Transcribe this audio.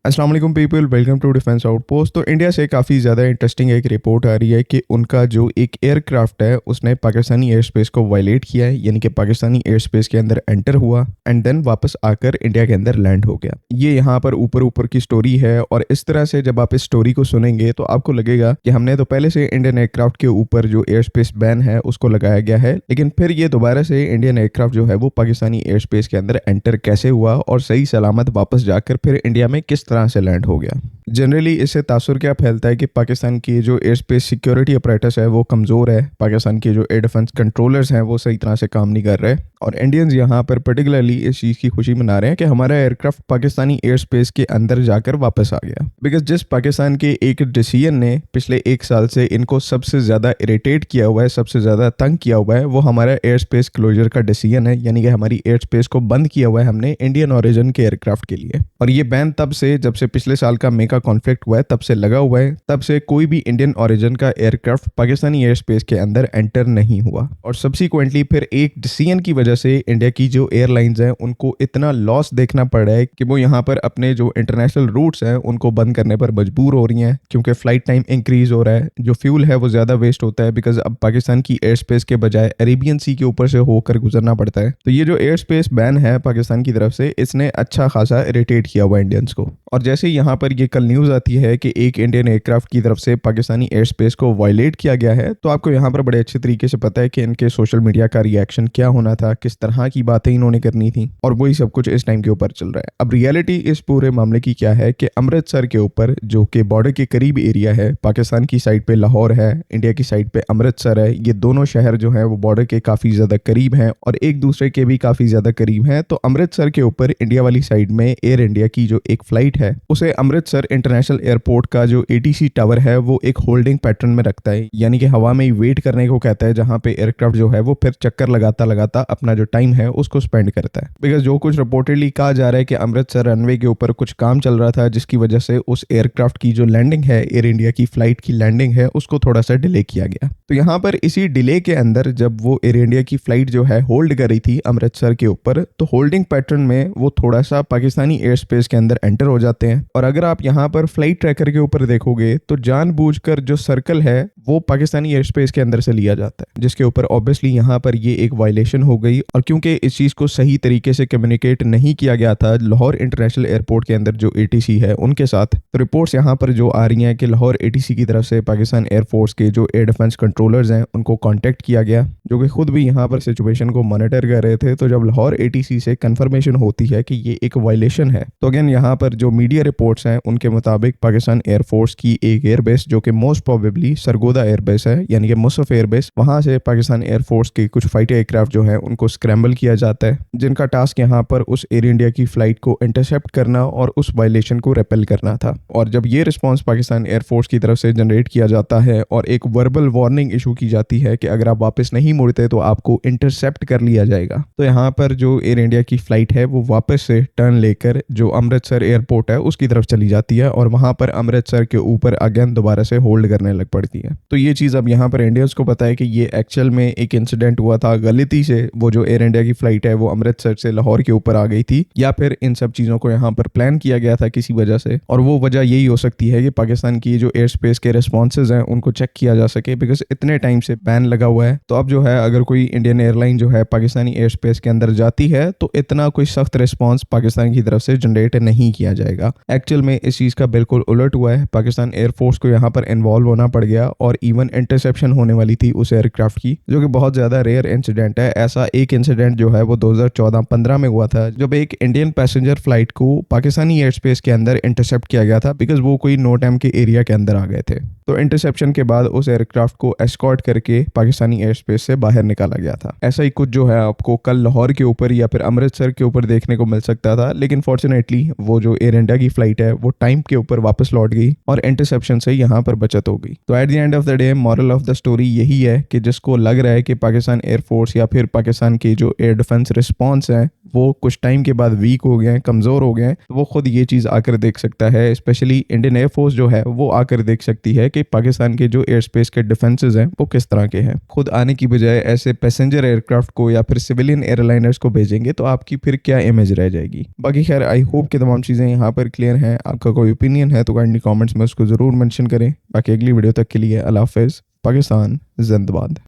अस्सलाम वालेकुम people, welcome to Defence Outpost. तो इंडिया से काफ़ी ज़्यादा इंटरेस्टिंग एक रिपोर्ट आ रही है कि उनका जो एक एयरक्राफ्ट है उसने पाकिस्तानी एयर स्पेस को वायलेट किया है, यानी कि पाकिस्तानी एयर स्पेस के अंदर एंटर हुआ एंड देन वापस आकर इंडिया के अंदर लैंड हो गया। ये यहाँ पर ऊपर ऊपर की स्टोरी है और इस तरह से जब आप इस स्टोरी को सुनेंगे तो आपको लगेगा कि हमने तो पहले से इंडियन एयरक्राफ्ट के ऊपर जो एयर स्पेस बैन है उसको लगाया गया है, लेकिन फिर ये दोबारा से इंडियन एयरक्राफ्ट जो है वो पाकिस्तानी एयर स्पेस के अंदर एंटर कैसे हुआ और सही सलामत वापस जाकर फिर इंडिया में किस तरह से लैंड हो गया। जनरली इससे तासुर क्या फैलता है कि पाकिस्तान की जो एयर स्पेस सिक्योरिटी अपरेटस है वो कमज़ोर है, पाकिस्तान के जो एयर डिफेंस कंट्रोलर्स हैं वो सही तरह से काम नहीं कर रहे और इंडियंस यहाँ पर पर्टिकुलरली इस चीज़ की खुशी मना रहे हैं कि हमारा एयरक्राफ्ट पाकिस्तानी एयर स्पेस के अंदर जाकर वापस आ गया। बिकॉज जिस पाकिस्तान के एक डिसीजन ने पिछले एक साल से इनको सबसे ज़्यादा इरिटेट किया हुआ है, सबसे ज़्यादा तंग किया हुआ है, वो हमारा एयर स्पेस क्लोजर का डिसीजन है, यानी कि हमारी एयर स्पेस को बंद किया हुआ है हमने इंडियन ओरिजिन के एयरक्राफ्ट के लिए। और ये बैन तब से जब से पिछले साल का मे का कॉन्फ्लिक्ट हुआ है तब से लगा हुआ है, तब से कोई भी इंडियन ओरिजिन का एयरक्राफ्ट पाकिस्तानी एयर स्पेस के अंदर एंटर नहीं हुआ। और सब्सिक्वेंटली फिर एक डिसीजन की वजह से इंडिया की जो एयरलाइंस हैं उनको इतना लॉस देखना पड़ रहा है कि वो यहाँ पर अपने जो इंटरनेशनल रूट्स हैं उनको बंद करने पर मजबूर हो रही हैं, क्योंकि फ्लाइट टाइम इंक्रीज हो रहा है, जो फ्यूल है वो ज़्यादा वेस्ट होता है बिकॉज अब पाकिस्तान की एयर स्पेस के बजाय अरेबियन सी के ऊपर से होकर गुजरना पड़ता है। तो ये जो एयर स्पेस बैन है पाकिस्तान की तरफ से, इसने अच्छा खासा इरिटेट किया हुआ इंडियंस को। और जैसे यहाँ पर ये कल न्यूज़ आती है कि एक इंडियन एयरक्राफ्ट की तरफ से पाकिस्तानी एयर स्पेस को वायलेट किया गया है, तो आपको यहाँ पर बड़े अच्छे तरीके से पता है कि इनके सोशल मीडिया का रिएक्शन क्या होना था, किस तरह की बातें इन्होंने करनी थी, और वही सब कुछ इस टाइम के ऊपर चल रहा है। अब रियलिटी इस पूरे मामले की क्या है कि अमृतसर के ऊपर जो कि बॉर्डर के करीब एरिया है, पाकिस्तान की साइड पे लाहौर है, इंडिया की साइड पे अमृतसर है, ये दोनों शहर जो हैं वो बॉर्डर के काफ़ी ज़्यादा करीब हैं और एक दूसरे के भी काफ़ी ज़्यादा करीब हैं। तो अमृतसर के ऊपर इंडिया वाली साइड में एयर इंडिया की जो एक फ़्लाइट है उसे अमृतसर इंटरनेशनल एयरपोर्ट का जो ATC टावर है वो एक होल्डिंग पैटर्न में रखता है, यानी कि हवा में ही वेट करने को कहता है, जहाँ पे एयरक्राफ्ट जो है वो फिर चक्कर लगाता लगाता अपना जो टाइम है उसको स्पेंड करता है। बिकॉज जो कुछ रिपोर्टेडली कहा जा रहा है कि अमृतसर रनवे के ऊपर कुछ काम चल रहा था जिसकी वजह से उस एयरक्राफ्ट की जो लैंडिंग है, एयर इंडिया की फ्लाइट की लैंडिंग है, उसको थोड़ा सा डिले किया गया। तो यहाँ पर इसी डिले के अंदर जब वो एयर इंडिया की फ्लाइट जो है होल्ड कर रही थी अमृतसर के ऊपर, तो होल्डिंग पैटर्न में वो थोड़ा सा पाकिस्तानी एयर स्पेस के अंदर एंटर हो जाते हैं। और अगर आप यहाँ पर फ्लाइट ट्रैकर के ऊपर देखोगे तो जानबूझकर जो सर्कल है वो पाकिस्तानी एयर स्पेस के अंदर से लिया जाता है, जिसके ऊपर ऑब्वियसली यहाँ पर ये एक वायलेशन हो गई। और क्योंकि इस चीज़ को सही तरीके से कम्युनिकेट नहीं किया गया था लाहौर इंटरनेशनल एयरपोर्ट के अंदर जो ATC है उनके साथ, तो रिपोर्ट्स यहाँ पर जो आ रही हैं कि लाहौर ATC की तरफ से पाकिस्तान एयरफोर्स के जो एयर डिफेंस कंट्रोलर्स हैं उनको कॉन्टेक्ट किया गया, जो कि खुद भी यहाँ पर सिचुएशन को मॉनिटर कर रहे थे। तो जब लाहौर ATC से कंफर्मेशन होती है कि ये एक वायलेशन है, तो अगेन यहाँ पर जो मीडिया रिपोर्ट्स हैं उनके मुताबिक पाकिस्तान एयरफोर्स की एक एयरबेस जो कि मोस्ट प्रोबेबली सरगोदा एयरबेस है, यानी कि मुसफ एयरबेस, वहां से पाकिस्तान एयरफोर्स के कुछ फाइटर एयरक्राफ्ट जो है उनको स्क्रैम्बल किया जाता है, जिनका टास्क यहाँ पर उस एयर इंडिया की फ्लाइट को इंटरसेप्ट करना और उस वायलेशन को रेपेल करना था। और जब ये रिस्पॉन्स पाकिस्तान एयरफोर्स की तरफ से जनरेट किया जाता है और एक वर्बल वार्निंग इशू की जाती है कि अगर आप वापस नहीं मुड़ते तो आपको इंटरसेप्ट कर लिया जाएगा, तो यहाँ पर जो एयर इंडिया की फ्लाइट है वो वापस से टर्न लेकर जो अमृतसर एयरपोर्ट है उसकी तरफ चली जाती है और वहां पर अमृतसर के ऊपर अगेन दोबारा से होल्ड करने लग पड़ती है। तो ये चीज़ अब यहाँ पर इंडियंस को पता है कि ये एक्चुअल में एक इंसिडेंट हुआ था, गलती से वो जो एयर इंडिया की फ्लाइट है वो अमृतसर से लाहौर के ऊपर आ गई थी, या फिर इन सब चीज़ों को यहाँ पर प्लान किया गया था किसी वजह से। और वो वजह यही हो सकती है कि पाकिस्तान की जो एयर स्पेस के रिस्पॉन्सेज हैं उनको चेक किया जा सके, बिकॉज इतने टाइम से बैन लगा हुआ है। तो अब जो है अगर कोई इंडियन एयरलाइन जो है पाकिस्तानी एयर स्पेस के अंदर जाती है तो इतना कोई सख्त रिस्पॉन्स पाकिस्तान की तरफ से जनरेट नहीं किया जाएगा। एक्चुअल में इस चीज़ का बिल्कुल उलट हुआ है, पाकिस्तान एयरफोर्स को यहाँ पर इन्वॉल्व होना पड़ गया और इवन इंटरसेप्शन होने वाली थी उस एयरक्राफ्ट की, जो कि बहुत ज़्यादा रेयर इंसिडेंट है। ऐसा एक इंसिडेंट जो है वो 2014-15 में हुआ था, जब एक इंडियन पैसेंजर फ्लाइट को पाकिस्तानी एयर स्पेस के अंदर इंटरसेप्ट किया गया था बिकॉज वो कोई नो टाइम के एरिया के अंदर आ गए थे। तो इंटरसेप्शन के बाद उस एयरक्राफ्ट को एस्कॉर्ट करके पाकिस्तानी एयर स्पेस से बाहर निकाला गया था। ऐसा ही कुछ जो है आपको कल लाहौर के ऊपर या फिर अमृतसर के ऊपर देखने को मिल सकता था, लेकिन फॉर्चुनेटली वो जो एयर इंडिया की फ्लाइट है वो टाइम के ऊपर वापस लौट गई और इंटरसेप्शन से यहाँ पर बचत हो गई। तो at the end of of the day moral of the story यही है कि जिसको लग रहा है कि पाकिस्तान एयरफोर्स या फिर पाकिस्तान की जो एयर डिफेंस रिस्पॉन्स है वो कुछ टाइम के बाद वीक हो गए हैं, कमज़ोर हो गए हैं, तो वो खुद ये चीज़ आकर देख सकता है। स्पेशली इंडियन एयरफोर्स जो है वो आकर देख सकती है कि पाकिस्तान के जो एयर स्पेस के डिफेंसेस हैं वो किस तरह के हैं। खुद आने की बजाय ऐसे पैसेंजर एयरक्राफ्ट को या फिर सिविलियन एयरलाइनर्स को भेजेंगे तो आपकी फिर क्या इमेज रह जाएगी। बाकी खैर आई होप कि तमाम चीज़ें यहाँ पर क्लियर हैं। आपका कोई ओपिनियन है तो काइंडली कमेंट्स में उसको ज़रूर मेंशन करें। बाकी अगली वीडियो तक के लिए अल्लाह हाफ़िज़। पाकिस्तान जिंदाबाद।